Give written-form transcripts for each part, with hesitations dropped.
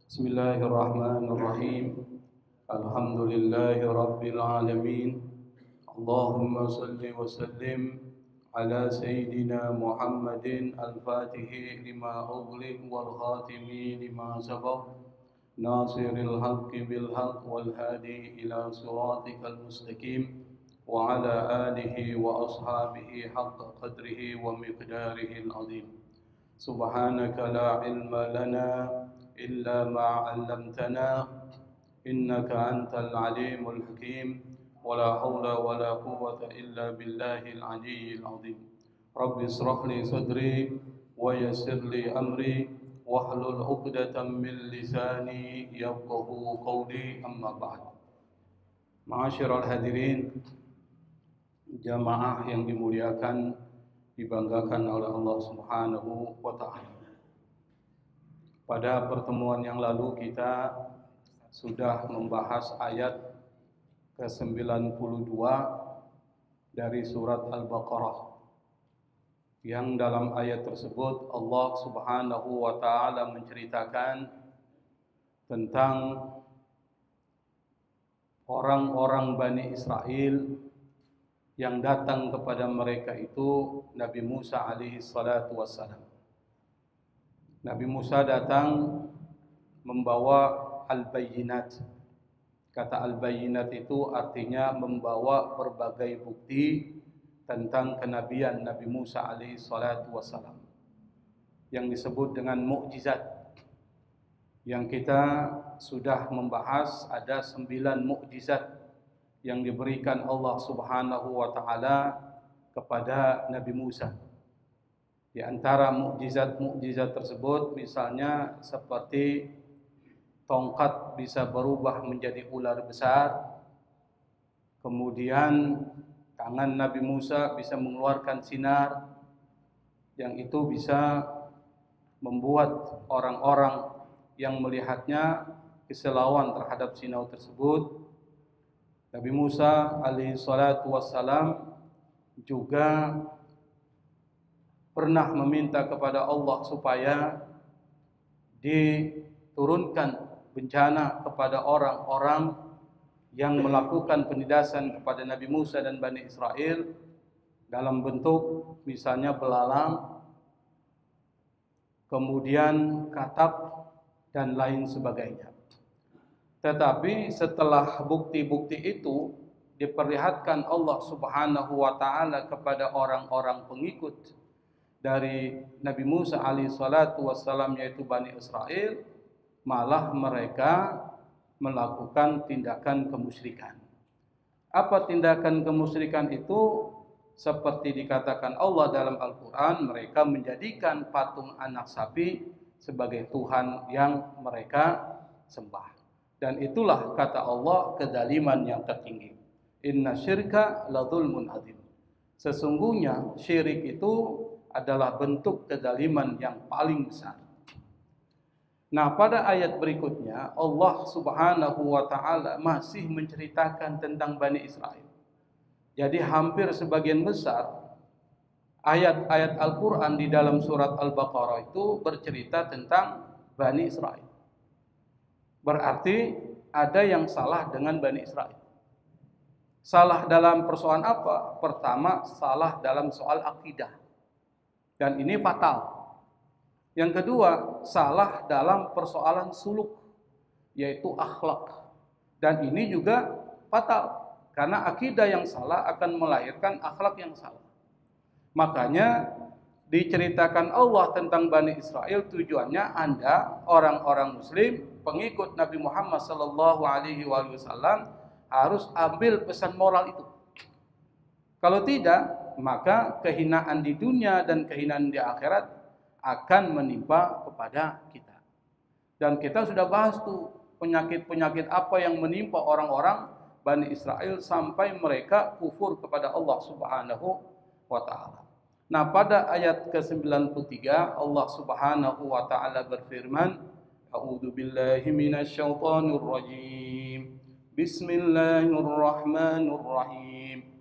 Bismillahirrahmanirrahim. Alhamdulillahi rabbil alamin. Allahumma salli wa sallim ala sayyidina Muhammadin al-Fatihi lima ughliq wal khatimi lima sabaq nasiril haqqi bil haqq wal hadi ila siratikal mustaqim wa ala alihi wa ashabihi haqqa qadrihi wa miqdarihi al-azim. Subhanaka la ilma lana إلا ما علمتنا إنك أنت العليم الحكيم ولا حول ولا قوة إلا بالله العلي العظيم رب اشرح لي صدري ويسر لي أمري واحلل عقدة من لساني يفقهوا قولي أما بعد. Ma'asyiral hadirin, jamaah yang dimuliakan, dibanggakan oleh Allah Subhanahu wa taala. Pada pertemuan yang lalu kita sudah membahas ayat ke-92 dari surat Al-Baqarah, yang dalam ayat tersebut Allah Subhanahu wa taala menceritakan tentang orang-orang Bani Israel yang datang kepada mereka itu Nabi Musa alaihi salatu wassalam. Nabi Musa datang membawa al-bayyinat. Kata al-bayyinat itu artinya membawa berbagai bukti tentang kenabian Nabi Musa alaihi salatu wassalam, yang disebut dengan mukjizat. Yang kita sudah membahas ada 9 mukjizat yang diberikan Allah Subhanahu wa taala kepada Nabi Musa. Di antara mukjizat-mukjizat tersebut misalnya seperti tongkat bisa berubah menjadi ular besar, kemudian tangan Nabi Musa bisa mengeluarkan sinar yang itu bisa membuat orang-orang yang melihatnya keselawaan terhadap sinar tersebut. Nabi Musa alaihi salatu wassalam juga pernah meminta kepada Allah supaya diturunkan bencana kepada orang-orang yang melakukan penindasan kepada Nabi Musa dan Bani Israel dalam bentuk misalnya belalang, kemudian katak dan lain sebagainya. Tetapi setelah bukti-bukti itu diperlihatkan Allah Subhanahu wa taala kepada orang-orang pengikut dari Nabi Musa alaihi salatu wassalam, yaitu Bani Israel, malah mereka melakukan tindakan kemusyrikan. Apa tindakan kemusyrikan itu? Seperti dikatakan Allah dalam Al-Quran, mereka menjadikan patung anak sapi sebagai Tuhan yang mereka sembah. Dan itulah kata Allah kezaliman yang tertinggi. Inna syirka la dzulmun adzim. Sesungguhnya syirik itu adalah bentuk kezaliman yang paling besar. Nah, pada ayat berikutnya Allah Subhanahu wa taala masih menceritakan tentang Bani Israel. Jadi hampir sebagian besar ayat-ayat Al-Qur'an di dalam surat Al-Baqarah itu bercerita tentang Bani Israel. Berarti ada yang salah dengan Bani Israel. Salah dalam persoalan apa? Pertama, salah dalam soal akidah. Dan ini fatal. Yang kedua, salah dalam persoalan suluk, yaitu akhlak. Dan ini juga fatal, karena akidah yang salah akan melahirkan akhlak yang salah. Makanya diceritakan Allah tentang Bani Israel tujuannya Anda, orang-orang Muslim, pengikut Nabi Muhammad SAW, harus ambil pesan moral itu. Kalau tidak, maka kehinaan di dunia dan kehinaan di akhirat akan menimpa kepada kita. Dan kita sudah bahas tuh penyakit-penyakit apa yang menimpa orang-orang Bani Israel sampai mereka kufur kepada Allah Subhanahu wa taala. Nah, pada ayat ke-93 Allah Subhanahu wa taala berfirman, A'udzu billahi minasyaitonir rajim. Bismillahirrahmanirrahim.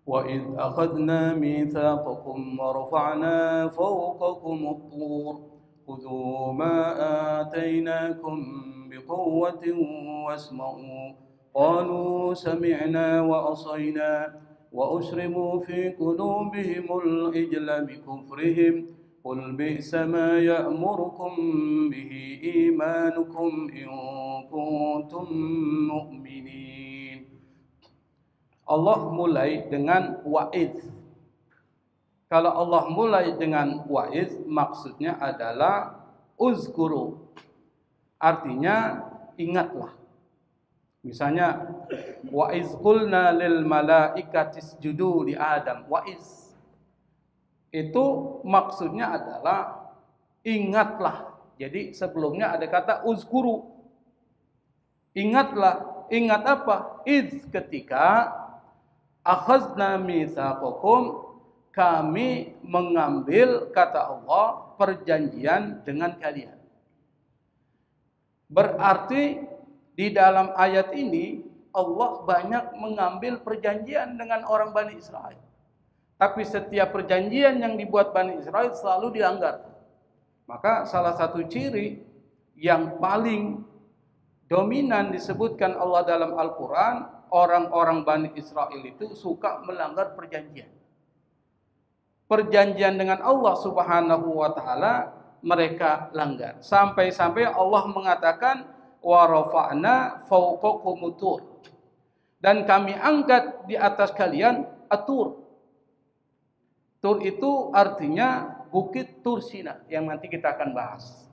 وَإِذْ أَخَذْنَا مِيثَاقَكُمْ وَرَفَعْنَا فَوْقَكُمُ الطُّورَ خذوا ما آتيناكم بقوة واسمعوا قالوا سمعنا وعصينا وأشربوا في قلوبهم العجل بكفرهم قل بئس ما يأمركم به إيمانكم إن كنتم مؤمنين. Allah mulai dengan wa'idh. Kalau Allah mulai dengan wa'idh, maksudnya adalah uzkuru. Artinya ingatlah. Misalnya wa'iz qulna lil malaikati isjudu li Adam. Wa'iz itu maksudnya adalah ingatlah. Jadi sebelumnya ada kata uzkuru. Ingatlah. Ingat apa? Idz ketika akhazna mitsaqakum, kami mengambil, kata Allah, perjanjian dengan kalian. Berarti di dalam ayat ini Allah banyak mengambil perjanjian dengan orang Bani Israel. Tapi setiap perjanjian yang dibuat Bani Israel selalu dilanggar. Maka salah satu ciri yang paling dominan disebutkan Allah dalam Al-Quran, orang-orang Bani Israel itu suka melanggar perjanjian. Perjanjian dengan Allah Subhanahu wa Ta'ala mereka langgar. Sampai-sampai Allah mengatakan, wa rafa'na fawqakum tur, dan kami angkat di atas kalian atur. Tur itu artinya bukit Tursina yang nanti kita akan bahas.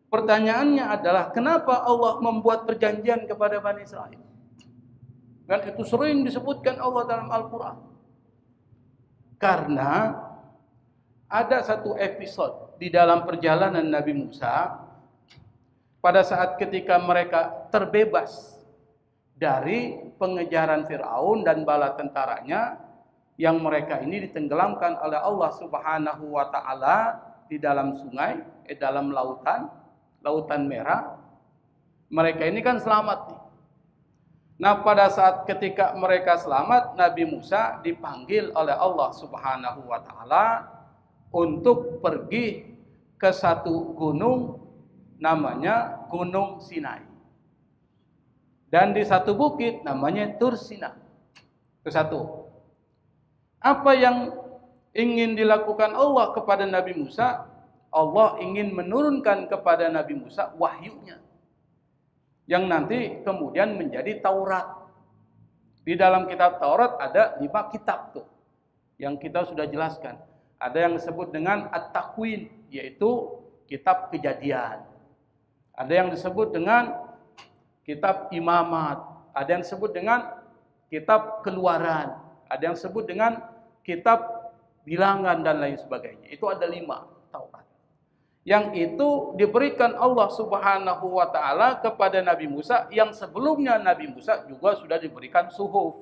Pertanyaannya adalah kenapa Allah membuat perjanjian kepada Bani Israel? Dan itu sering disebutkan Allah dalam Al-Quran. Karena ada satu episode di dalam perjalanan Nabi Musa pada saat ketika mereka terbebas dari pengejaran Fir'aun dan bala tentaranya, yang mereka ini ditenggelamkan oleh Allah Subhanahu wa Ta'ala di dalam sungai, dalam lautan merah. Mereka ini kan selamat nih. Nah, pada saat ketika mereka selamat, Nabi Musa dipanggil oleh Allah Subhanahu wa Ta'ala untuk pergi ke satu gunung namanya Gunung Sinai. Dan di satu bukit namanya Tursina. Itu satu. Apa yang ingin dilakukan Allah kepada Nabi Musa? Allah ingin menurunkan kepada Nabi Musa wahyunya, yang nanti kemudian menjadi Taurat. Di dalam kitab Taurat ada 5 kitab tuh, yang kita sudah jelaskan. Ada yang disebut dengan At-Takwin, yaitu kitab kejadian. Ada yang disebut dengan kitab Imamat. Ada yang disebut dengan kitab Keluaran. Ada yang disebut dengan kitab Bilangan dan lain sebagainya. Itu ada 5 Taurat. Yang itu diberikan Allah Subhanahu wa Ta'ala kepada Nabi Musa, yang sebelumnya Nabi Musa juga sudah diberikan suhuf.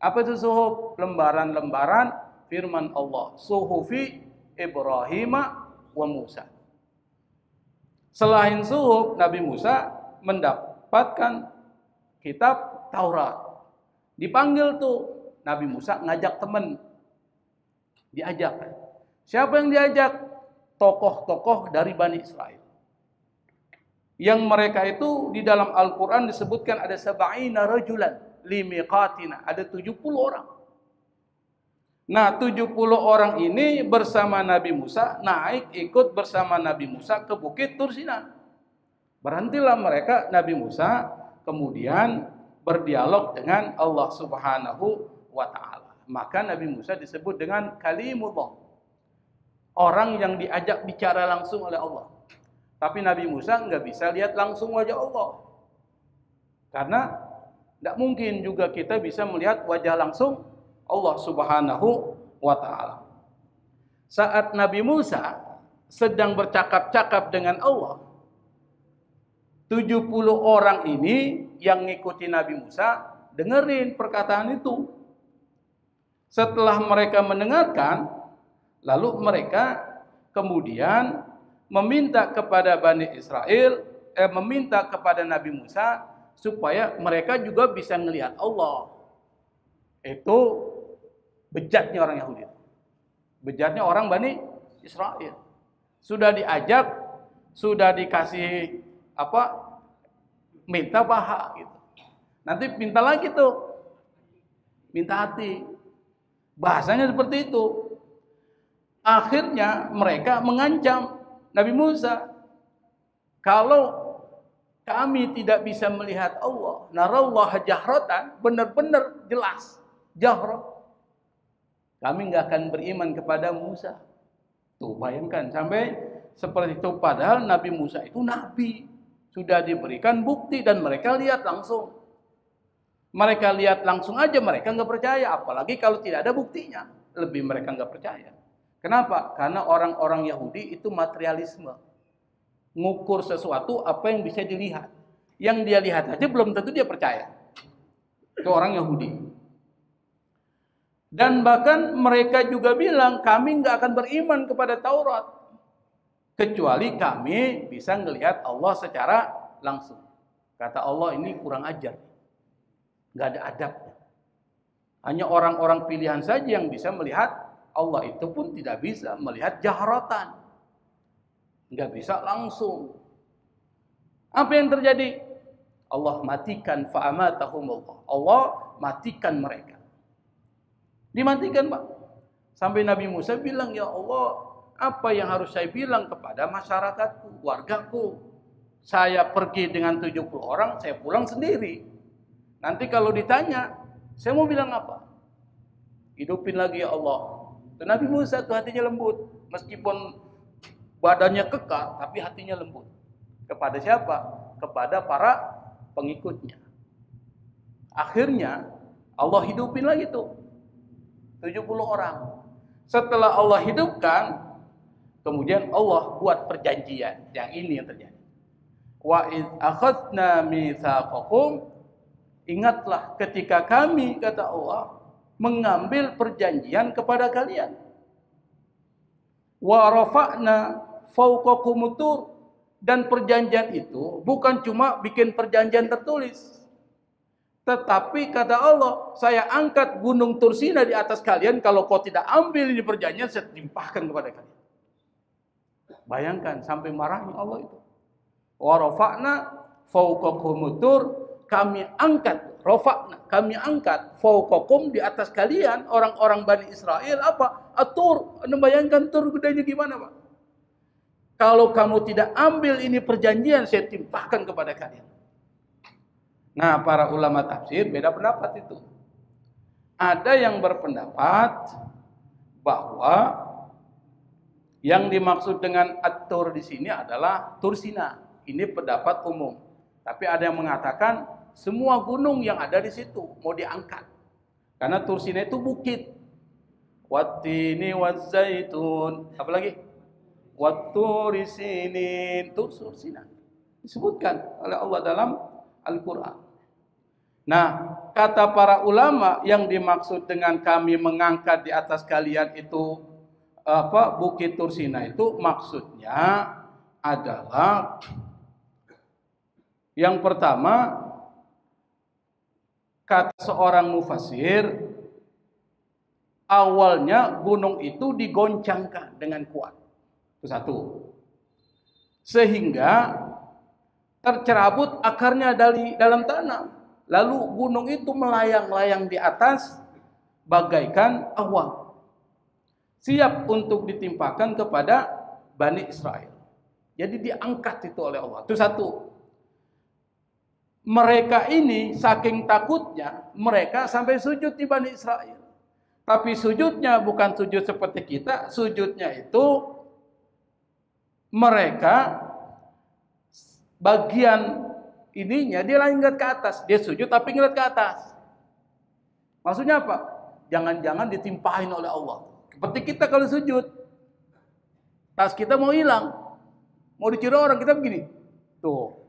Apa itu suhuf? Lembaran-lembaran firman Allah. Suhufi Ibrahim wa Musa. Selain suhuf, Nabi Musa mendapatkan kitab Taurat. Dipanggil tuh Nabi Musa ngajak teman. Diajak. Siapa yang diajak? Tokoh-tokoh dari Bani Israel. Yang mereka itu di dalam Al-Quran disebutkan ada 70 rajulan limiqatina. Ada 70 orang. Nah, 70 orang ini bersama Nabi Musa naik ikut bersama Nabi Musa ke bukit Tursina. Berhentilah mereka, Nabi Musa kemudian berdialog dengan Allah Subhanahu wa Ta'ala. Maka Nabi Musa disebut dengan kalimullah. Orang yang diajak bicara langsung oleh Allah. Tapi Nabi Musa nggak bisa lihat langsung wajah Allah. Karena tidak mungkin juga kita bisa melihat wajah langsung Allah Subhanahu wa Ta'ala. Saat Nabi Musa sedang bercakap-cakap dengan Allah, 70 orang ini yang ngikuti Nabi Musa dengerin perkataan itu. Setelah mereka mendengarkan, lalu mereka kemudian meminta kepada Bani Israel, meminta kepada Nabi Musa supaya mereka juga bisa melihat Allah. Itu bejatnya orang Yahudi. Bejatnya orang Bani Israel. Sudah diajak, sudah dikasih apa? Minta paha gitu. Nanti minta lagi tuh. Minta hati. Bahasanya seperti itu. Akhirnya mereka mengancam Nabi Musa. Kalau kami tidak bisa melihat Allah, narallaha jahratan, benar-benar jelas, jahra, kami nggak akan beriman kepada Musa. Tuh bayangkan sampai seperti itu. Padahal Nabi Musa itu nabi, sudah diberikan bukti dan mereka lihat langsung. Mereka lihat langsung aja mereka nggak percaya, apalagi kalau tidak ada buktinya, lebih mereka nggak percaya. Kenapa? Karena orang-orang Yahudi itu materialisme, ngukur sesuatu apa yang bisa dilihat. Yang dia lihat aja belum tentu dia percaya. Itu orang Yahudi. Dan bahkan mereka juga bilang kami nggak akan beriman kepada Taurat kecuali kami bisa melihat Allah secara langsung. Kata Allah, ini kurang ajar. Nggak ada adabnya. Hanya orang-orang pilihan saja yang bisa melihat Allah, itu pun tidak bisa melihat jahratan. Nggak bisa langsung. Apa yang terjadi? Allah matikan fa'amatahumullah. Allah matikan mereka. Dimatikan, Pak. Sampai Nabi Musa bilang, ya Allah, apa yang harus saya bilang kepada masyarakatku, wargaku? Saya pergi dengan 70 orang, saya pulang sendiri. Nanti kalau ditanya, saya mau bilang apa? Hidupin lagi ya Allah. Dan Nabi Musa tuh hatinya lembut. Meskipun badannya kekal, tapi hatinya lembut. Kepada siapa? Kepada para pengikutnya. Akhirnya Allah hidupin lagi tuh 70 orang. Setelah Allah hidupkan, kemudian Allah buat perjanjian. Yang ini yang terjadi. Wa id akhadna mitsaqakum, ingatlah ketika kami, kata Allah, mengambil perjanjian kepada kalian. Wa rafa'na fawqakumut tur, dan perjanjian itu bukan cuma bikin perjanjian tertulis, tetapi kata Allah, saya angkat gunung Tursina di atas kalian. Kalau kau tidak ambil ini perjanjian, saya timpahkan kepada kalian. Bayangkan sampai marahnya Allah itu. Wa rafa'na fawqakumut tur, kami angkat, rafa'na, kami angkat fawqakum, di atas kalian orang-orang Bani Israel apa? Atur. Anda bayangkan tur gedenya gimana, Pak? Kalau kamu tidak ambil ini perjanjian, saya timpahkan kepada kalian. Nah, para ulama tafsir beda pendapat itu. Ada yang berpendapat bahwa yang dimaksud dengan at-tur di sini adalah Tursina. Ini pendapat umum. Tapi ada yang mengatakan semua gunung yang ada di situ mau diangkat. Karena Tursina itu bukit. Wattini wazzaitun. Apa lagi? Watturi sinin. Tursina. Disebutkan oleh Allah dalam Al-Quran. Nah, kata para ulama yang dimaksud dengan kami mengangkat di atas kalian itu apa? Bukit Tursina itu maksudnya adalah yang pertama, kata seorang mufassir, awalnya gunung itu digoncangkan dengan kuat. Itu satu. Sehingga tercerabut akarnya dari dalam tanah. Lalu gunung itu melayang-layang di atas bagaikan awan. Siap untuk ditimpakan kepada Bani Israel. Jadi diangkat itu oleh Allah. Itu satu. Mereka ini saking takutnya, mereka sampai sujud di Bani Israel. Tapi sujudnya bukan sujud seperti kita. Sujudnya itu mereka bagian ininya dia lagi ngeliat ke atas. Dia sujud tapi ngeliat ke atas. Maksudnya apa? Jangan-jangan ditimpahin oleh Allah. Seperti kita kalau sujud, tas kita mau hilang, mau dicuri orang, kita begini. Tuh.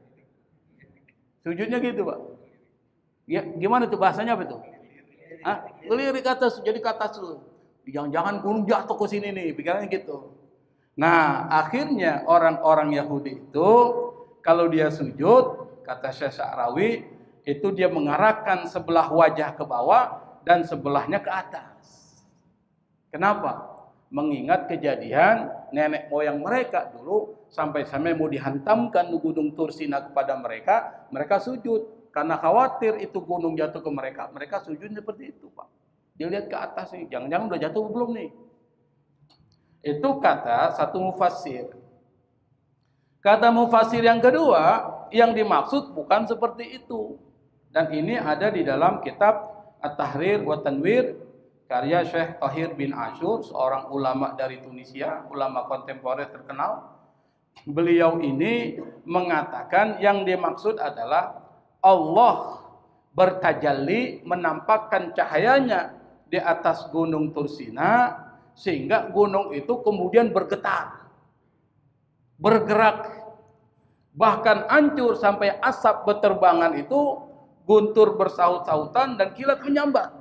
Sujudnya gitu, Pak. Ya, gimana tuh bahasanya apa tuh? Hah? Ngelirik ke atas, jadi ke atas dulu. Jangan-jangan gunung jatuh ke sini nih, pikirannya gitu. Nah, akhirnya orang-orang Yahudi itu kalau dia sujud, kata Syekh Sa'rawi, itu dia mengarahkan sebelah wajah ke bawah dan sebelahnya ke atas. Kenapa? mengingat kejadian nenek moyang mereka dulu sampai-sampai mau dihantamkan gunung Tursina kepada mereka, mereka sujud karena khawatir itu gunung jatuh ke mereka. Mereka sujud seperti itu, Pak. Dia lihat ke atas nih, jangan-jangan udah jatuh belum nih. Itu kata satu mufassir. Kata mufassir yang kedua, yang dimaksud bukan seperti itu. Dan ini ada di dalam kitab At-Tahrir wa Tanwir karya Syekh Tahir bin Ashur, seorang ulama dari Tunisia, ulama kontemporer terkenal. Beliau ini mengatakan yang dimaksud adalah Allah bertajalli, menampakkan cahayanya di atas gunung Tursina sehingga gunung itu kemudian bergetar, bergerak, bahkan hancur sampai asap beterbangan itu, guntur bersaut-sautan dan kilat menyambar.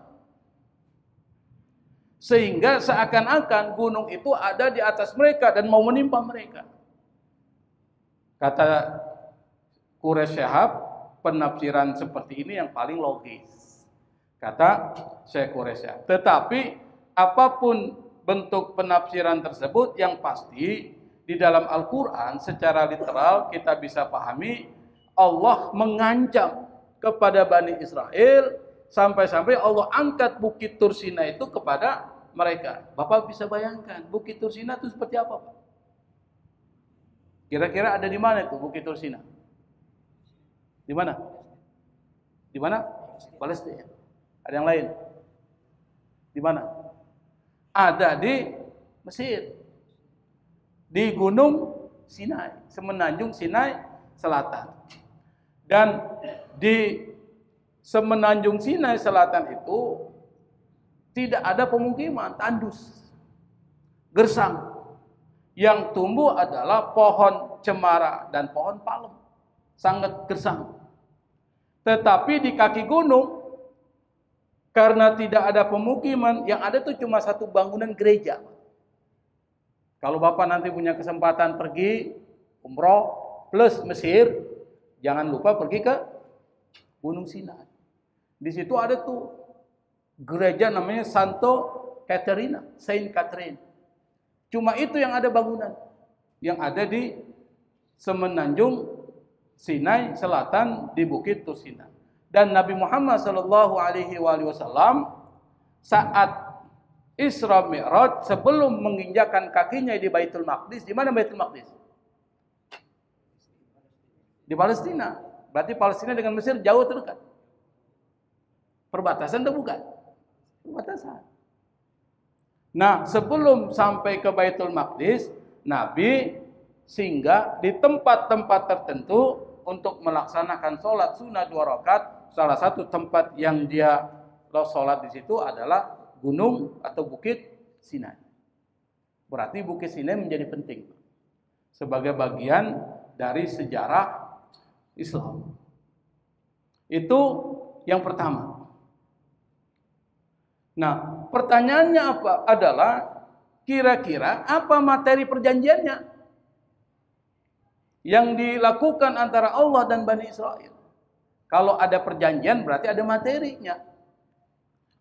Sehingga seakan-akan gunung itu ada di atas mereka dan mau menimpa mereka. Kata Quraish Syahab, penafsiran seperti ini yang paling logis. Kata Syekh Quraish. Tetapi apapun bentuk penafsiran tersebut, yang pasti di dalam Al-Quran secara literal kita bisa pahami Allah mengancam kepada Bani Israel sampai-sampai Allah angkat Bukit Tursina itu kepada mereka. Bapak bisa bayangkan Bukit Tursina itu seperti apa, Pak? Kira-kira ada di mana itu Bukit Tursina? Di mana? Di mana? Palestina. Ada yang lain? Di mana? Ada di Mesir. Di Gunung Sinai, Semenanjung Sinai Selatan. Dan di Semenanjung Sinai Selatan itu tidak ada pemukiman, tandus, gersang. Yang tumbuh adalah pohon cemara dan pohon palem, sangat gersang. Tetapi di kaki gunung, karena tidak ada pemukiman, yang ada itu cuma satu bangunan gereja. Kalau Bapak nanti punya kesempatan pergi umroh plus Mesir, jangan lupa pergi ke Gunung Sinai. Di situ ada tuh gereja namanya Santo Caterina, Saint Catherine. Cuma itu yang ada bangunan. Yang ada di Semenanjung Sinai Selatan di Bukit Tursina. Dan Nabi Muhammad SAW saat Isra Mi'raj sebelum menginjakkan kakinya di Baitul Maqdis, di mana Baitul Maqdis? Di Palestina. Berarti Palestina dengan Mesir jauh atau dekat? Perbatasan atau bukan? Perbatasan. Nah, sebelum sampai ke Baitul Maqdis, Nabi singgah di tempat-tempat tertentu untuk melaksanakan sholat sunnah 2 rakaat. Salah satu tempat yang dia sholat di situ adalah gunung atau Bukit Sinai. Berarti Bukit Sinai menjadi penting sebagai bagian dari sejarah Islam. Itu yang pertama. Nah, pertanyaannya apa? Adalah kira-kira apa materi perjanjiannya yang dilakukan antara Allah dan Bani Israel? Kalau ada perjanjian berarti ada materinya.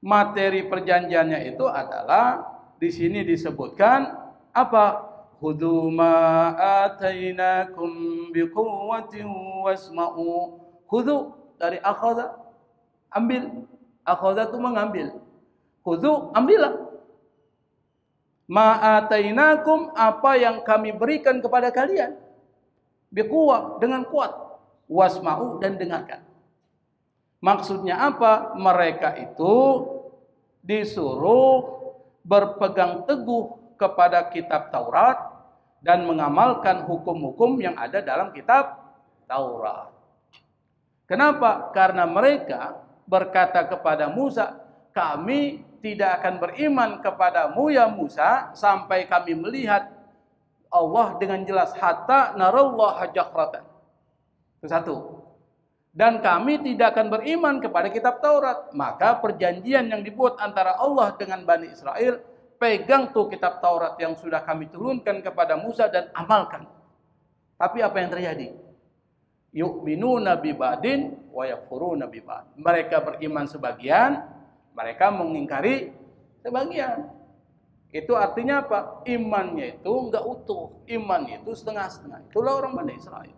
Materi perjanjiannya itu adalah di sini disebutkan apa? Khudhu ma atainakum biquwwatin wasma'u. Khudhu dari akhadha, ambil. Akhadha itu mengambil. Khudhu, ambillah. Ma atainakum, apa yang kami berikan kepada kalian. Biquwwah, dengan kuat. Wasma'u, dan dengarkan. Maksudnya apa? Mereka itu disuruh berpegang teguh kepada kitab Taurat dan mengamalkan hukum-hukum yang ada dalam kitab Taurat. Kenapa? Karena mereka berkata kepada Musa, kami tidak akan beriman kepadamu ya Musa sampai kami melihat Allah dengan jelas, hatta narallaha jahratan. Itu satu. Dan kami tidak akan beriman kepada kitab Taurat. Maka perjanjian yang dibuat antara Allah dengan Bani Israel, pegang tuh kitab Taurat yang sudah kami turunkan kepada Musa dan amalkan. Tapi apa yang terjadi? Yu'minuna bi ba'din wa yakfuruna bi ba'd. Mereka beriman sebagian, mereka mengingkari sebagian. Itu artinya apa? Imannya itu enggak utuh, imannya itu setengah-setengah. Itulah orang Bani Israel.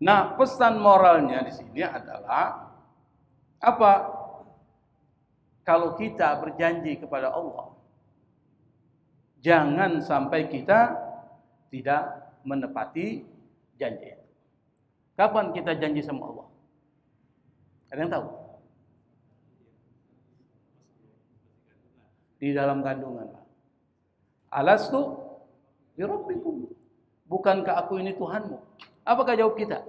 Nah, pesan moralnya di sini adalah apa? Kalau kita berjanji kepada Allah, jangan sampai kita tidak menepati janji. Kapan kita janji sama Allah? Ada yang tahu? Di dalam kandungan. Alastu bi rabbikum. Bukankah aku ini Tuhanmu? Apakah jawab kita?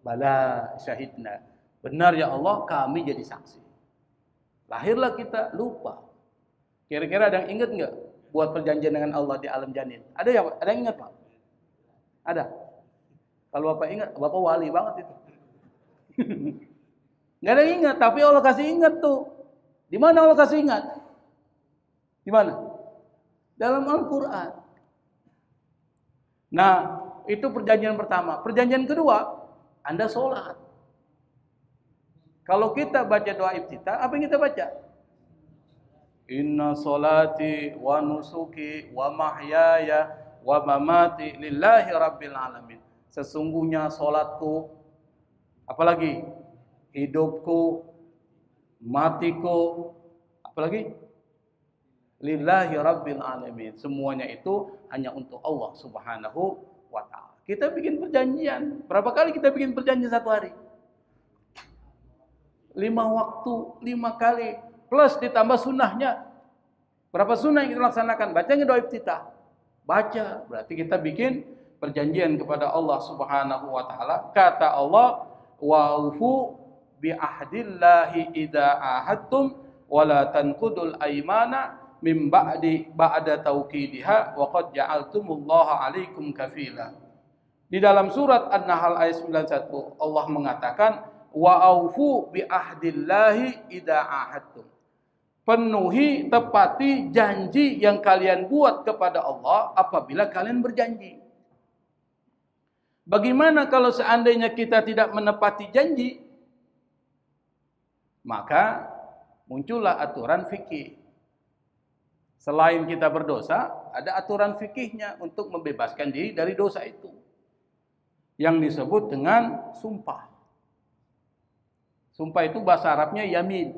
Bala syahidna. Benar ya Allah, kami jadi saksi. Lahirlah kita lupa. Kira-kira ada yang ingat nggak buat perjanjian dengan Allah di alam janin? Ada ya? Ada yang ingat Pak? Ada. Kalau Bapak ingat, Bapak wali banget itu. Nggak ada yang ingat, tapi Allah kasih ingat tuh. Di mana Allah kasih ingat? Di mana? Dalam Al-Quran. Nah, itu perjanjian pertama. Perjanjian kedua, Anda sholat. Kalau kita baca doa iftitah, apa yang kita baca? Inna sholati wa nusuki wa mahyaya wa mamati lillahi rabbil alamin. Sesungguhnya sholatku, apalagi hidupku, matiku, apalagi lillahi rabbil alamin. Semuanya itu hanya untuk Allah subhanahu wa ta'ala. Kita bikin perjanjian. Berapa kali kita bikin perjanjian satu hari? 5 waktu, 5 kali. Plus ditambah sunnahnya. Berapa sunnah yang kita laksanakan? Bacanya doa iftitah. Baca. Berarti kita bikin perjanjian kepada Allah subhanahu wa ta'ala. Kata Allah, wa'ufu bi'ahdillahi idha ahadtum wa la tanqudul aymana min ba'da tauqidiha wa qad ja'altumullaha 'alaikum kafila. Di dalam surat An-Nahl ayat 91 Allah mengatakan wa aufu bi ahdillahi idza ahadtum. Penuhi, tepati janji yang kalian buat kepada Allah apabila kalian berjanji. Bagaimana kalau seandainya kita tidak menepati janji? Maka muncullah aturan fikih. Selain kita berdosa, ada aturan fikihnya untuk membebaskan diri dari dosa itu. Yang disebut dengan sumpah. Sumpah itu bahasa Arabnya yamin.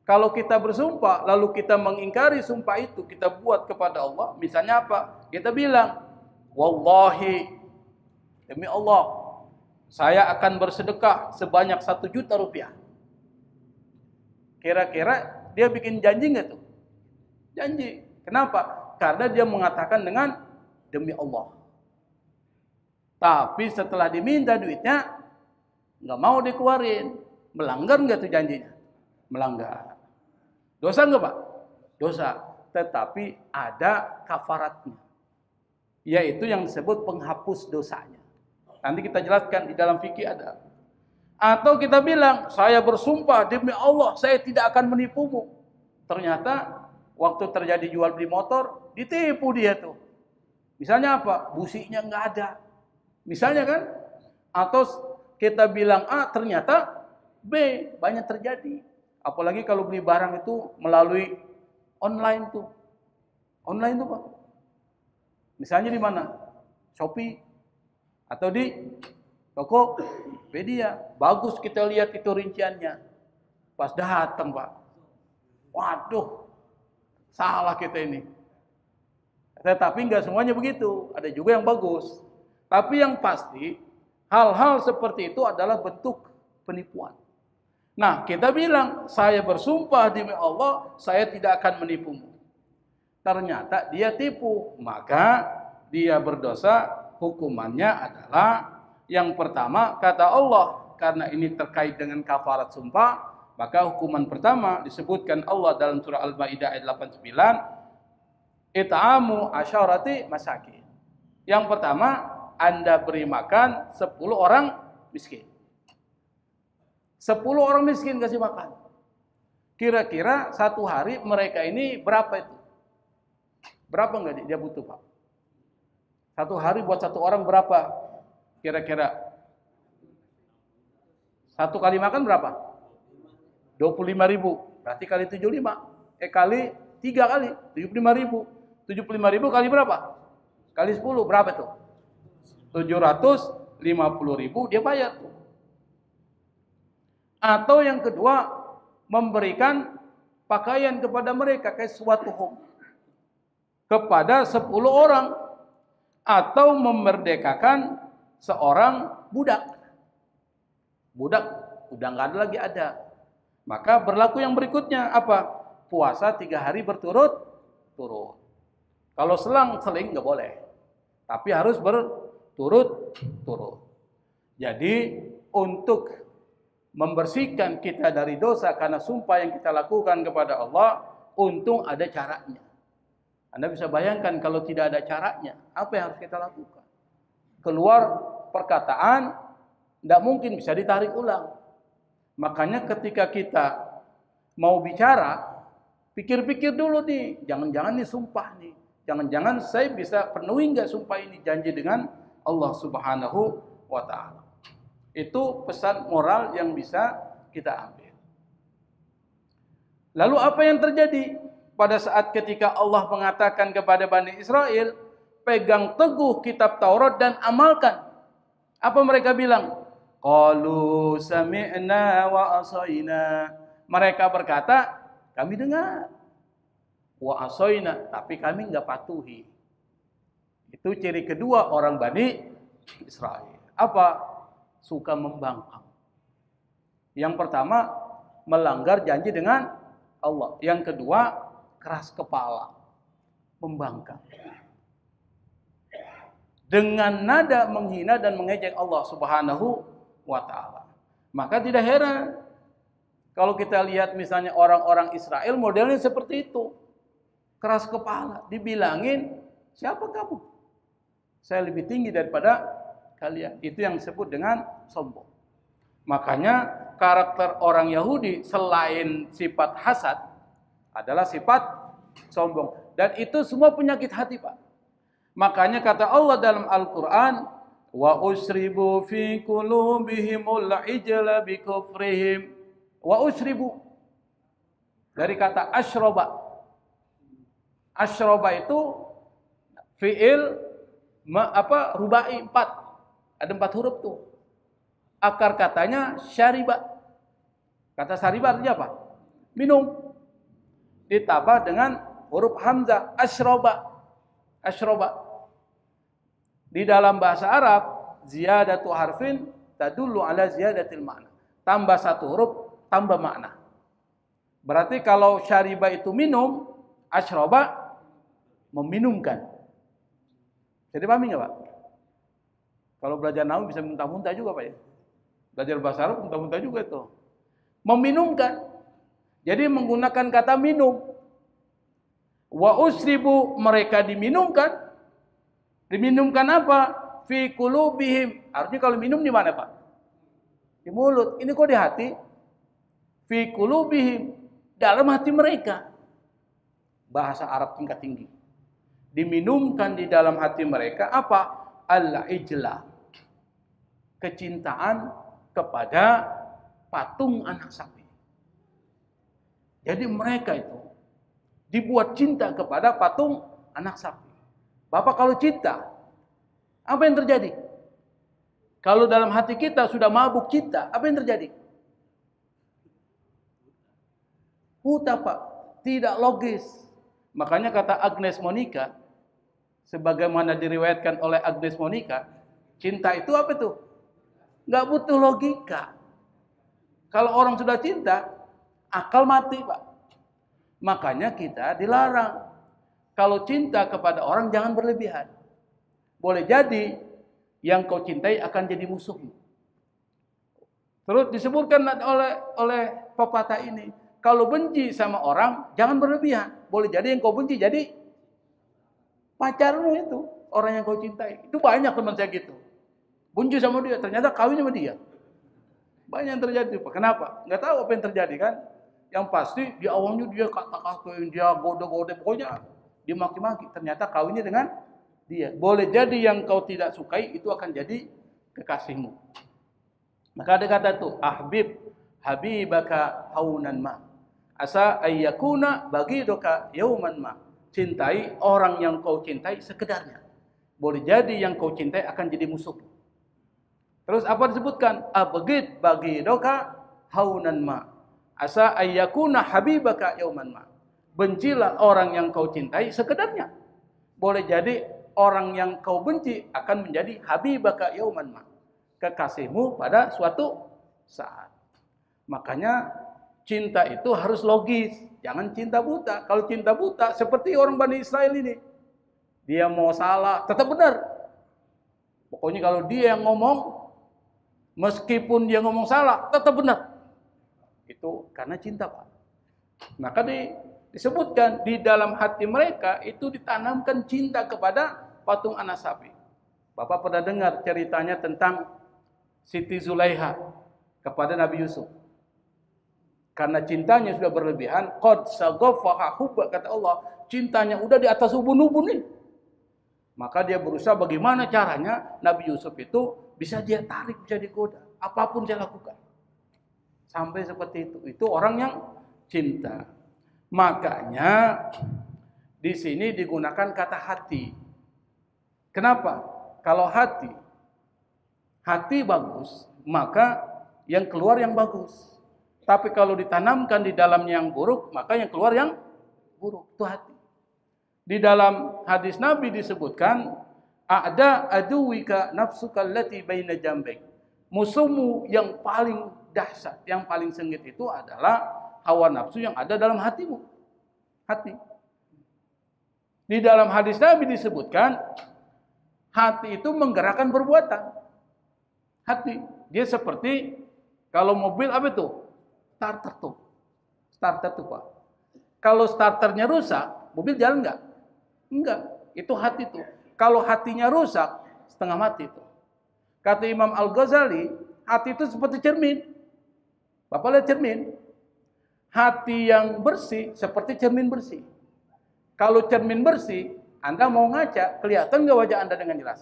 Kalau kita bersumpah, lalu kita mengingkari sumpah itu, kita buat kepada Allah. Misalnya apa? Kita bilang, wallahi, demi Allah, saya akan bersedekah sebanyak 1 juta rupiah. Kira-kira dia bikin janji nggak tuh? Janji. Kenapa? Karena dia mengatakan dengan demi Allah. Tapi setelah diminta duitnya, nggak mau dikeluarin. Melanggar nggak tuh janjinya? Melanggar. Dosa nggak Pak? Dosa. Tetapi ada kafaratnya. Yaitu yang disebut penghapus dosanya. Nanti kita jelaskan di dalam fikih ada. Atau kita bilang, saya bersumpah demi Allah, saya tidak akan menipumu. Ternyata waktu terjadi jual beli motor, ditipu dia tuh. Misalnya apa? Businya nggak ada. Misalnya kan? Atau kita bilang A, ternyata B, banyak terjadi. Apalagi kalau beli barang itu melalui online tuh. Online tuh Pak. Misalnya di mana? Shopee. Atau di Tokopedia. Bagus kita lihat itu rinciannya. Pas datang Pak. Waduh. Salah kita ini. Tetapi nggak semuanya begitu. Ada juga yang bagus. Tapi yang pasti, hal-hal seperti itu adalah bentuk penipuan. Nah, kita bilang, saya bersumpah demi Allah, saya tidak akan menipumu. Ternyata dia tipu. Maka dia berdosa, hukumannya adalah yang pertama, kata Allah, karena ini terkait dengan kafarat sumpah, maka hukuman pertama disebutkan Allah dalam surah Al-Maidah ayat 89, it'amu asyarati masakin. Yang pertama, Anda beri makan 10 orang miskin. 10 orang miskin kasih makan. Kira-kira satu hari mereka ini berapa itu? Berapa enggak dia butuh Pak? Satu hari buat satu orang berapa? Kira-kira. Satu kali makan berapa? 25.000. Berarti kali 75. kali 3 kali 75.000. 75.000 kali berapa? Kali 10 berapa tuh? 750.000 dia bayar. Atau yang kedua, memberikan pakaian kepada mereka kayak suatu kepada 10 orang, atau memerdekakan seorang budak. Budak udah nggak ada lagi ada. Maka berlaku yang berikutnya apa? Puasa 3 hari berturut-turut. Kalau selang-seling nggak boleh, tapi harus berturut-turut. Jadi untuk membersihkan kita dari dosa karena sumpah yang kita lakukan kepada Allah, untung ada caranya. Anda bisa bayangkan kalau tidak ada caranya, apa yang harus kita lakukan? Keluar perkataan, tidak mungkin bisa ditarik ulang. Makanya ketika kita mau bicara, pikir-pikir dulu nih, jangan-jangan nih sumpah nih. Jangan-jangan saya bisa penuhi nggak sumpah ini, janji dengan Allah Subhanahu wa Ta'ala. Itu pesan moral yang bisa kita ambil. Lalu apa yang terjadi pada saat ketika Allah mengatakan kepada Bani Israel, pegang teguh kitab Taurat dan amalkan. Apa mereka bilang? Qalu sami'na wa asaina. Mereka berkata, kami dengar. Wa asaina, tapi kami enggak patuhi. Itu ciri kedua orang Bani Israel. Apa? Suka membangkang. Yang pertama, melanggar janji dengan Allah. Yang kedua, keras kepala, membangkang. Dengan nada menghina dan mengejek Allah Subhanahu wa Ta'ala. Maka tidak heran kalau kita lihat misalnya orang-orang Israel modelnya seperti itu. Keras kepala, dibilangin, siapa kamu? Saya lebih tinggi daripada kalian. Itu yang disebut dengan sombong. Makanya karakter orang Yahudi selain sifat hasad adalah sifat sombong. Dan itu semua penyakit hati, Pak. Makanya kata Allah dalam Al-Quran, wa usribu fi qulubihimul ijla bi kufrihim. Wa usribu dari kata asyroba. Asyroba itu fiil rubai 4. Ada 4 huruf tuh. Akar katanya syariba. Kata syariba artinya apa? Minum. Ditambah dengan huruf hamzah, asyroba. Asyroba. Di dalam bahasa Arab, ziyadatu harfin tadullu ala ziyadatil makna. Tambah 1 huruf, tambah makna. Berarti kalau syariba itu minum, asyroba meminumkan. Jadi pahami nggak, Pak? Kalau belajar nahwu bisa muntah-muntah juga, Pak ya. Belajar bahasa Arab muntah-muntah juga itu. Meminumkan. Jadi menggunakan kata minum. Wa usribu, mereka diminumkan. Diminumkan apa? Fi qulubihim. Artinya kalau minum di mana, Pak? Di mulut. Ini kok di hati? Fi qulubihim. Dalam hati mereka. Bahasa Arab tingkat tinggi. Diminumkan di dalam hati mereka apa? Al-ijla. Kecintaan kepada patung anak sapi. Jadi mereka itu dibuat cinta kepada patung anak sapi. Bapak kalau cinta, apa yang terjadi? Kalau dalam hati kita sudah mabuk cinta, apa yang terjadi? Buta, Pak. Tidak logis. Makanya kata Agnes Monica, sebagaimana diriwayatkan oleh Agnes Monica, cinta itu apa tuh? Nggak butuh logika. Kalau orang sudah cinta, akal mati, Pak. Makanya kita dilarang. Kalau cinta kepada orang jangan berlebihan. Boleh jadi yang kau cintai akan jadi musuhmu. Terus disebutkan oleh pepatah ini, kalau benci sama orang jangan berlebihan. Boleh jadi yang kau benci jadi pacarmu itu, orang yang kau cintai. Itu banyak teman saya gitu. Benci sama dia, ternyata kawin sama dia. Banyak yang terjadi, Pak. Kenapa? Nggak tahu apa yang terjadi kan. Yang pasti di awalnya dia kata-katain, dia goda-goda, pokoknya dia maki-maki. Ternyata kawinnya dengan dia. Boleh jadi yang kau tidak sukai itu akan jadi kekasihmu. Maka ada kata itu, ahbib habibaka haunan ma. asa ayyakuna bagiduka yauman ma. Cintai orang yang kau cintai sekedarnya. Boleh jadi yang kau cintai akan jadi musuh. Terus apa disebutkan? Abghid bagiduka haunan ma. Asa ayyakuna habibaka yauman ma. Bencilah orang yang kau cintai sekedarnya. Boleh jadi orang yang kau benci akan menjadi habibaka yauman ma. Kekasihmu pada suatu saat. Makanya cinta itu harus logis. Jangan cinta buta. Kalau cinta buta seperti orang Bani Israel ini. Dia mau salah, tetap benar. Pokoknya kalau dia yang ngomong, meskipun dia ngomong salah, tetap benar. Itu karena cinta, Pak. Maka disebutkan di dalam hati mereka itu ditanamkan cinta kepada patung anak sapi. Bapak pernah dengar ceritanya tentang Siti Zulaiha kepada Nabi Yusuf. Karena cintanya sudah berlebihan, qad saghafaha hubba, kata Allah, cintanya udah di atas ubun-ubun nih. Maka dia berusaha bagaimana caranya Nabi Yusuf itu bisa dia tarik, bisa digoda. Apapun dia lakukan. Sampai seperti itu. Itu orang yang cinta. Makanya di sini digunakan kata hati. Kenapa? Kalau hati bagus, maka yang keluar yang bagus. Tapi kalau ditanamkan di dalamnya yang buruk, maka yang keluar yang buruk. Itu hati. Di dalam hadis Nabi disebutkan, ada aduwika nafsuka allati baina jambik. Musuhmu yang paling dahsyat, yang paling sengit itu adalah hawa nafsu yang ada dalam hatimu. Hati. Di dalam hadis Nabi disebutkan, hati itu menggerakkan perbuatan. Hati. Dia seperti kalau mobil apa itu? Starter tuh. Starter tuh, Pak. Kalau starternya rusak, mobil jalan enggak? Enggak. Itu hati tuh. Kalau hatinya rusak, setengah mati tuh. Kata Imam Al-Ghazali, hati itu seperti cermin. Bapak lihat cermin. Hati yang bersih seperti cermin bersih. Kalau cermin bersih, Anda mau ngaca, kelihatan enggak wajah Anda dengan jelas?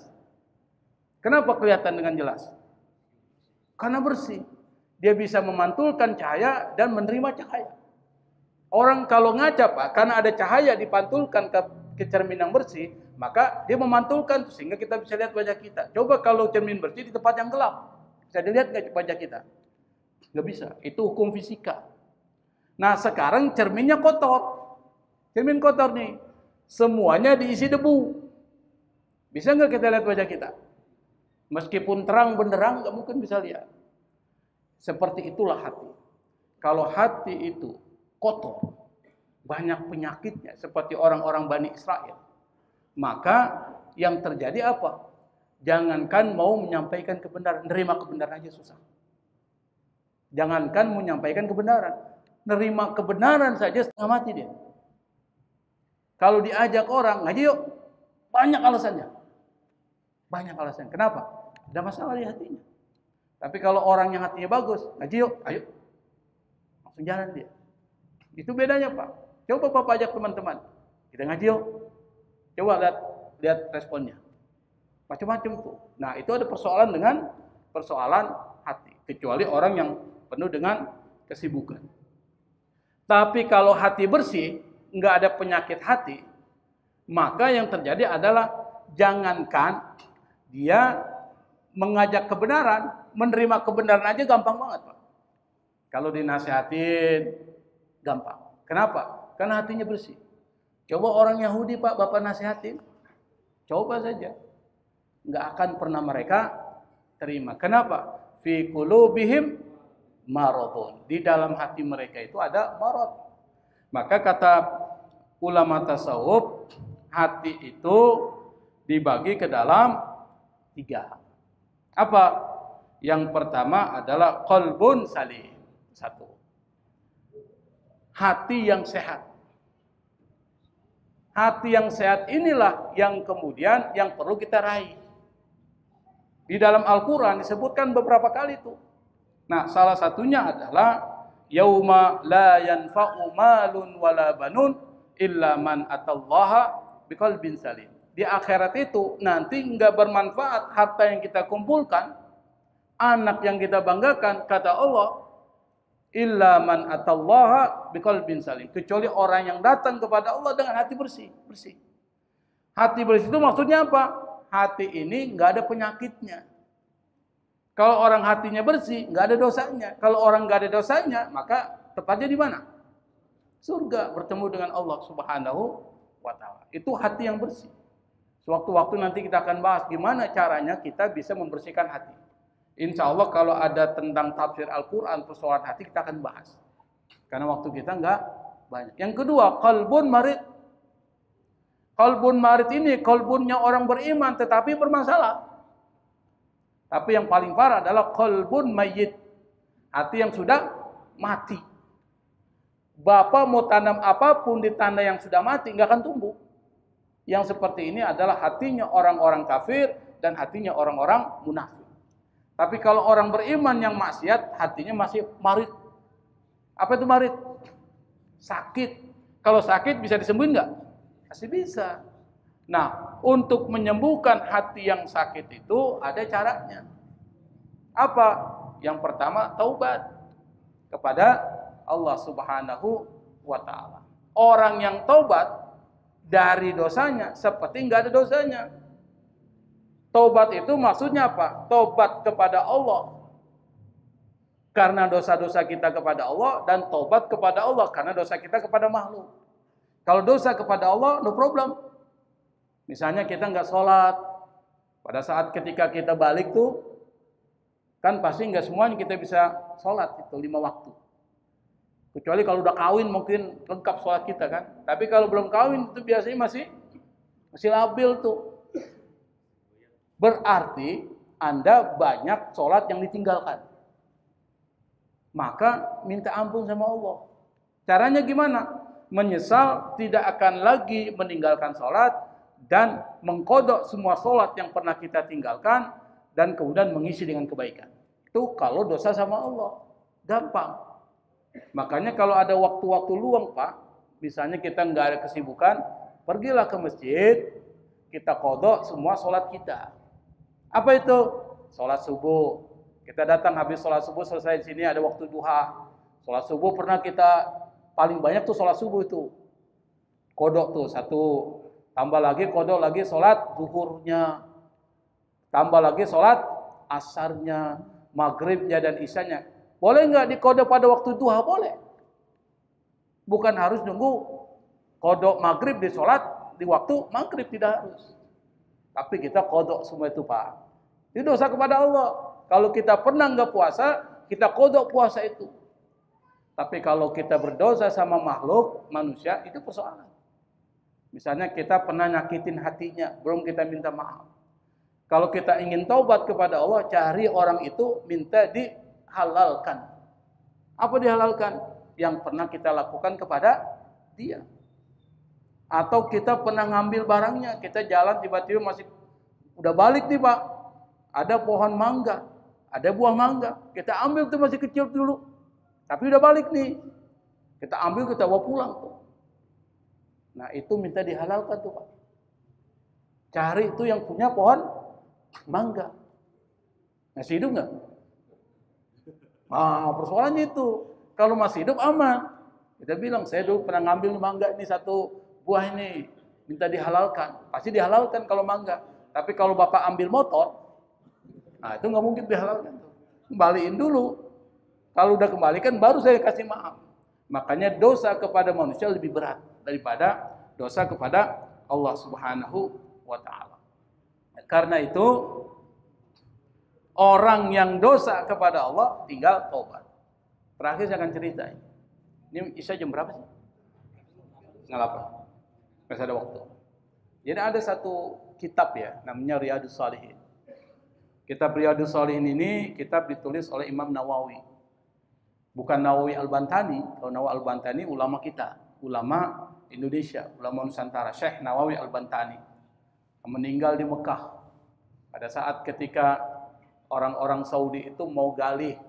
Kenapa kelihatan dengan jelas? Karena bersih. Dia bisa memantulkan cahaya dan menerima cahaya. Orang kalau ngaca, Pak, karena ada cahaya dipantulkan ke cermin yang bersih, maka dia memantulkan sehingga kita bisa lihat wajah kita. Coba kalau cermin bersih di tempat yang gelap, bisa dilihat nggak wajah kita? Nggak bisa. Itu hukum fisika. Nah sekarang cerminnya kotor. Cermin kotor nih. Semuanya diisi debu. Bisa nggak kita lihat wajah kita? Meskipun terang benderang, nggak mungkin bisa lihat. Seperti itulah hati. Kalau hati itu kotor, banyak penyakitnya seperti orang-orang Bani Israel, maka yang terjadi apa? Jangankan mau menyampaikan kebenaran, nerima kebenaran aja susah. Jangankan menyampaikan kebenaran, nerima kebenaran saja setengah mati dia. Kalau diajak orang ngaji yuk, banyak alasannya. Banyak alasan. Kenapa? Ada masalah di hatinya. Tapi kalau orang yang hatinya bagus, ngaji yuk, ayo. Langsung jalan dia. Itu bedanya, Pak. Coba Bapak ajak teman-teman. Kita ngaji yuk. Coba lihat responnya. Macam-macam tuh. Nah, itu ada persoalan dengan persoalan hati. Kecuali orang yang penuh dengan kesibukan. Tapi kalau hati bersih, nggak ada penyakit hati, maka yang terjadi adalah jangankan dia mengajak kebenaran, menerima kebenaran aja gampang banget, Pak. Kalau dinasihatin, gampang. Kenapa? Karena hatinya bersih. Coba orang Yahudi, Pak, Bapak nasihatin. Coba saja. Nggak akan pernah mereka terima. Kenapa? Fi qulubihim maradun. Di dalam hati mereka itu ada marad. Maka kata ulama tasawuf, hati itu dibagi ke dalam 3. Apa? Yang pertama adalah qalbun salim. 1. Hati yang sehat. Hati yang sehat inilah yang kemudian yang perlu kita raih. Di dalam Al-Quran disebutkan beberapa kali itu. Nah, salah satunya adalah yauma la yanfa'u malun wala banun illa man atallaha biqalbin salim. Di akhirat itu nanti enggak bermanfaat harta yang kita kumpulkan, anak yang kita banggakan, kata Allah, illa man atallaha biqalbin salim, kecuali orang yang datang kepada Allah dengan hati bersih. Hati bersih itu maksudnya apa? Hati ini nggak ada penyakitnya. Kalau orang hatinya bersih, nggak ada dosanya. Kalau orang nggak ada dosanya, maka tepatnya di mana? Surga, bertemu dengan Allah Subhanahu wa Ta'ala. Itu hati yang bersih. Sewaktu-waktu nanti kita akan bahas gimana caranya kita bisa membersihkan hati. Insya Allah kalau ada tentang tafsir Al-Quran, persoalan hati kita akan bahas. Karena waktu kita nggak banyak. Yang kedua, qalbun marid. Qalbun marid ini qalbunnya orang beriman tetapi bermasalah. Tapi yang paling parah adalah qalbun mayyit. Hati yang sudah mati. Bapak mau tanam apapun di tanah yang sudah mati nggak akan tumbuh. Yang seperti ini adalah hatinya orang-orang kafir dan hatinya orang-orang munafik. Tapi kalau orang beriman yang maksiat, hatinya masih marid. Apa itu marid? Sakit. Kalau sakit bisa disembuhin nggak? Masih bisa. Nah, untuk menyembuhkan hati yang sakit itu ada caranya. Apa? Yang pertama, taubat kepada Allah Subhanahu wa Ta'ala. Orang yang taubat dari dosanya seperti nggak ada dosanya. Taubat itu maksudnya apa? Taubat kepada Allah karena dosa-dosa kita kepada Allah, dan taubat kepada Allah karena dosa kita kepada makhluk. Kalau dosa kepada Allah, no problem. Misalnya kita nggak sholat, pada saat ketika kita balik tuh, kan pasti nggak semuanya kita bisa sholat itu 5 waktu. Kecuali kalau udah kawin mungkin lengkap sholat kita kan. Tapi kalau belum kawin itu biasanya masih labil tuh. Berarti Anda banyak sholat yang ditinggalkan. Maka minta ampun sama Allah. Caranya gimana? Menyesal tidak akan lagi meninggalkan sholat dan mengkodok semua sholat yang pernah kita tinggalkan dan kemudian mengisi dengan kebaikan. Itu kalau dosa sama Allah. Gampang. Makanya kalau ada waktu-waktu luang Pak, misalnya kita nggak ada kesibukan, pergilah ke masjid, kita kodok semua sholat kita. Apa itu? Sholat subuh. Kita datang habis sholat subuh, selesai di sini ada waktu duha. Sholat subuh pernah kita paling banyak tuh sholat subuh itu. Kodok tuh satu. Tambah lagi kodok lagi sholat zuhurnya. Tambah lagi sholat asarnya, maghribnya dan isyanya. Boleh nggak dikodok pada waktu duha? Boleh. Bukan harus nunggu kodok maghrib di sholat di waktu maghrib, tidak harus. Tapi kita kodok semua itu Pak. Itu dosa kepada Allah. Kalau kita pernah nggak puasa, kita kodok puasa itu. Tapi kalau kita berdosa sama makhluk manusia, itu persoalan. Misalnya kita pernah nyakitin hatinya, belum kita minta maaf. Kalau kita ingin taubat kepada Allah, cari orang itu, minta dihalalkan. Apa dihalalkan? Yang pernah kita lakukan kepada dia. Atau kita pernah ngambil barangnya, kita jalan tiba-tiba masih udah balik nih Pak, ada pohon mangga, ada buah mangga, kita ambil tuh masih kecil dulu, tapi udah balik nih, kita ambil kita bawa pulang tuh. Nah itu minta dihalalkan tuh Pak. Cari itu yang punya pohon mangga, masih hidup nggak? Ah persoalannya itu, kalau masih hidup aman. Kita bilang saya dulu pernah ngambil mangga ini satu buah ini, minta dihalalkan, pasti dihalalkan kalau mangga. Tapi kalau Bapak ambil motor, nah itu nggak mungkin dihalalkan. Kembaliin dulu. Kalau udah kembalikan baru saya kasih maaf. Makanya dosa kepada manusia lebih berat daripada dosa kepada Allah Subhanahu wa Ta'ala. Karena itu orang yang dosa kepada Allah tinggal taubat. Terakhir saya akan cerita ini. Ini Isya jam berapa sih? 8. Masih ada waktu. Jadi ada satu kitab ya, namanya Riyadhus Shalihin. Kitab Riyadhus Shalihin ini kitab ditulis oleh Imam Nawawi. Bukan Nawawi Al-Bantani. Kalau Nawawi Al-Bantani ulama kita, ulama Indonesia, ulama Nusantara, Syekh Nawawi Al-Bantani. Meninggal di Mekah. Pada saat ketika orang-orang Saudi itu mau gali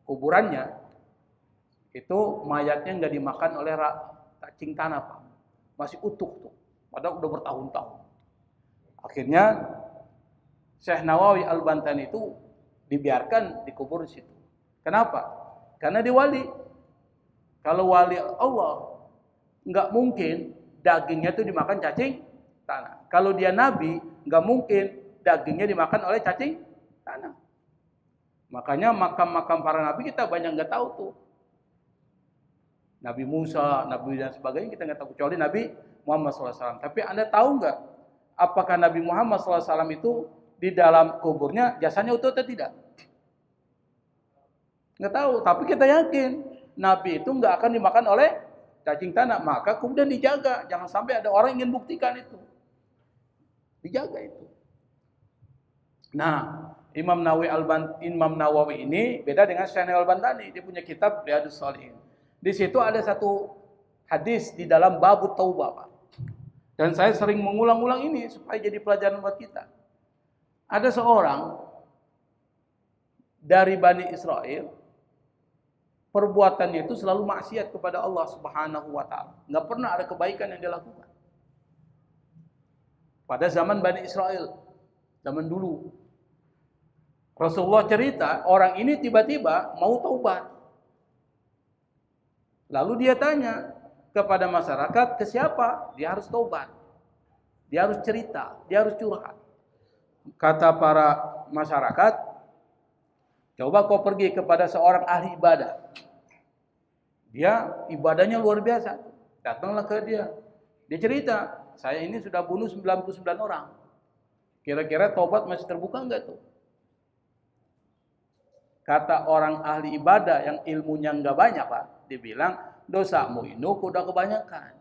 kuburannya, itu mayatnya nggak dimakan oleh cacing tanah Pak. Masih utuh tuh. Padahal udah bertahun-tahun. Akhirnya Syekh Nawawi Al-Bantani itu dibiarkan dikubur di situ. Kenapa? Karena dia wali. Kalau wali Allah, nggak mungkin dagingnya itu dimakan cacing tanah. Kalau dia nabi, nggak mungkin dagingnya dimakan oleh cacing tanah. Makanya makam-makam para nabi kita banyak nggak tahu tuh. Nabi Musa, Nabi dan sebagainya kita nggak tahu, kecuali Nabi Muhammad SAW. Tapi Anda tahu nggak, apakah Nabi Muhammad SAW itu di dalam kuburnya jasanya utuh atau tidak? Nggak tahu, tapi kita yakin Nabi itu nggak akan dimakan oleh cacing tanah. Maka kemudian dijaga, jangan sampai ada orang yang ingin buktikan itu. Dijaga itu. Nah, Imam Nawawi ini beda dengan Syekh Al-Albani. Dia punya kitab Riyadhus Shalihin. Di situ ada satu hadis di dalam bab taubah, Pak. Dan saya sering mengulang-ulang ini supaya jadi pelajaran buat kita. Ada seorang dari Bani Israel, perbuatannya itu selalu maksiat kepada Allah Subhanahu wa taala. Enggak pernah ada kebaikan yang dia lakukan. Pada zaman Bani Israel, zaman dulu. Rasulullah cerita, orang ini tiba-tiba mau taubat. Lalu dia tanya kepada masyarakat, ke siapa? Dia harus taubat. Dia harus cerita, dia harus curhat. Kata para masyarakat, coba kau pergi kepada seorang ahli ibadah. Dia ibadahnya luar biasa. Datanglah ke dia. Dia cerita, saya ini sudah bunuh 99 orang. Kira-kira taubat masih terbuka enggak tuh? Kata orang ahli ibadah yang ilmunya enggak banyak, Pak. Dia bilang, dosamu ini udah kebanyakan.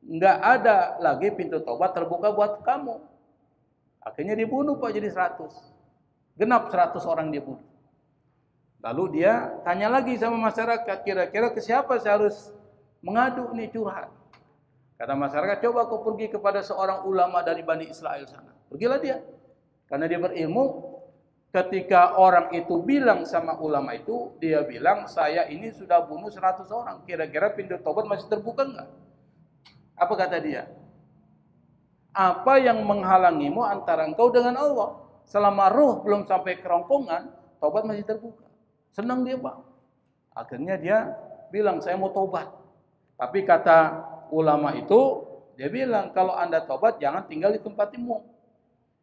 Enggak ada lagi pintu taubat terbuka buat kamu. Akhirnya dibunuh, Pak, jadi 100. Genap 100 orang dia bunuh. Lalu dia tanya lagi sama masyarakat, kira-kira ke siapa saya harus mengadu nih, curhat. Kata masyarakat, coba kau pergi kepada seorang ulama dari Bani Israel sana. Pergilah dia. Karena dia berilmu. Ketika orang itu bilang sama ulama itu, dia bilang, saya ini sudah bunuh 100 orang. Kira-kira pintu taubat masih terbuka enggak? Apa kata dia? Apa yang menghalangimu antara engkau dengan Allah? Selama ruh belum sampai kerongkongan, taubat masih terbuka. Senang dia, Pak. Akhirnya dia bilang, saya mau taubat. Tapi kata ulama itu, dia bilang, kalau Anda taubat jangan tinggal di tempatmu.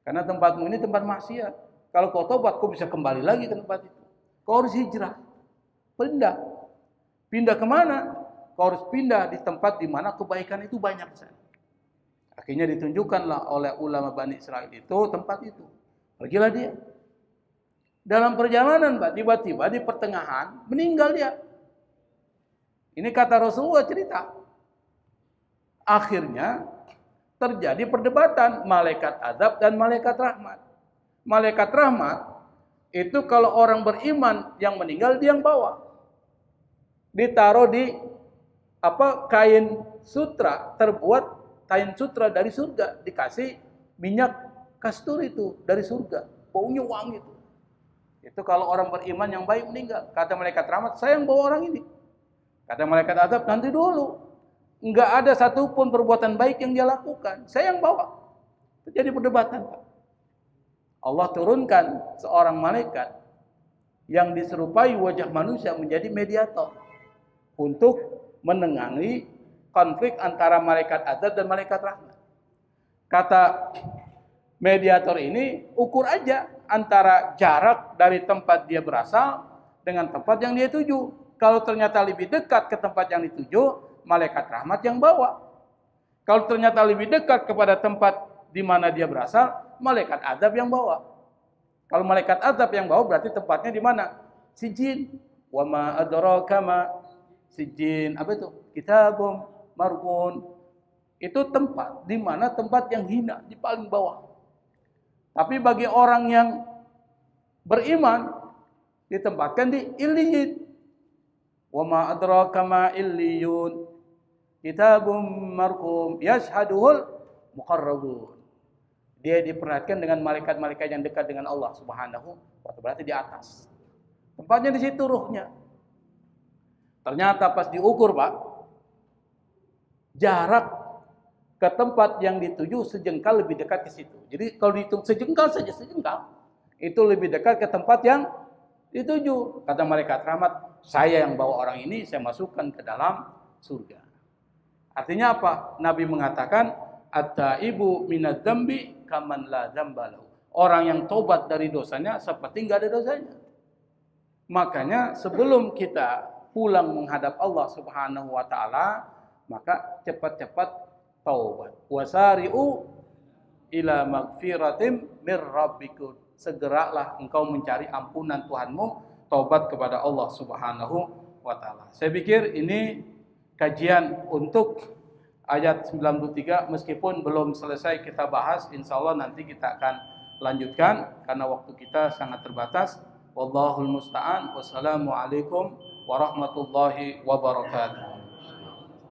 Karena tempatmu ini tempat maksiat. Kalau kau taubat, kau bisa kembali lagi ke tempat itu. Kau harus hijrah. Pindah. Pindah kemana? Kau harus pindah di tempat di mana kebaikan itu banyak. Akhirnya ditunjukkanlah oleh ulama Bani Israel itu tempat itu. Pergilah dia. Dalam perjalanan, Pak, tiba-tiba di pertengahan meninggal dia. Ini kata Rasulullah cerita. Akhirnya terjadi perdebatan malaikat azab dan malaikat rahmat. Malaikat rahmat itu kalau orang beriman yang meninggal dia yang bawa. Ditaruh di kain sutra, terbuat kain sutra dari surga, dikasih minyak kastur itu dari surga. Baunya wangi itu. Itu kalau orang beriman yang baik meninggal. Kata malaikat rahmat, saya yang bawa orang ini. Kata malaikat azab, nanti dulu. Enggak ada satupun perbuatan baik yang dia lakukan. Saya yang bawa. Terjadi perdebatan, Pak. Allah turunkan seorang malaikat yang diserupai wajah manusia menjadi mediator untuk menengahi konflik antara malaikat azab dan malaikat rahmat. Kata mediator ini, ukur aja antara jarak dari tempat dia berasal dengan tempat yang dia tuju. Kalau ternyata lebih dekat ke tempat yang dituju, malaikat rahmat yang bawa. Kalau ternyata lebih dekat kepada tempat di mana dia berasal, malaikat azab yang bawa. Kalau malaikat azab yang bawa berarti tempatnya di mana? Sijin. Wa ma adraka ma sijin. Apa itu? Kitabum marqun. Itu tempat di mana tempat yang hina, di paling bawah. Tapi bagi orang yang beriman ditempatkan di illiyin. Wa ma adraka ma illiyun. Kitabum marqum yashhaduhul muqarrabun. Dia diperhatikan dengan malaikat-malaikat yang dekat dengan Allah Subhanahu wa ta'ala, berarti di atas. Tempatnya di situ ruhnya. Ternyata pas diukur, Pak, jarak ke tempat yang dituju sejengkal lebih dekat ke situ. Jadi kalau dihitung sejengkal saja, sejengkal, itu lebih dekat ke tempat yang dituju. Kata malaikat rahmat, saya yang bawa orang ini, saya masukkan ke dalam surga. Artinya apa? Nabi mengatakan, at-taibu minadz dzambi kaman la dzamba lahu. Orang yang tobat dari dosanya seperti enggak ada dosanya. Makanya sebelum kita pulang menghadap Allah Subhanahu wa taala, maka cepat-cepat taubat. Wasari'u ila magfiratim mir rabbikum. Segeralah engkau mencari ampunan Tuhanmu, taubat kepada Allah Subhanahu wa taala. Saya pikir ini kajian untuk ayat 93, meskipun belum selesai kita bahas, insyaallah nanti kita akan lanjutkan karena waktu kita sangat terbatas. Wallahul musta'an. Wassalamualaikum warahmatullahi wabarakatuh.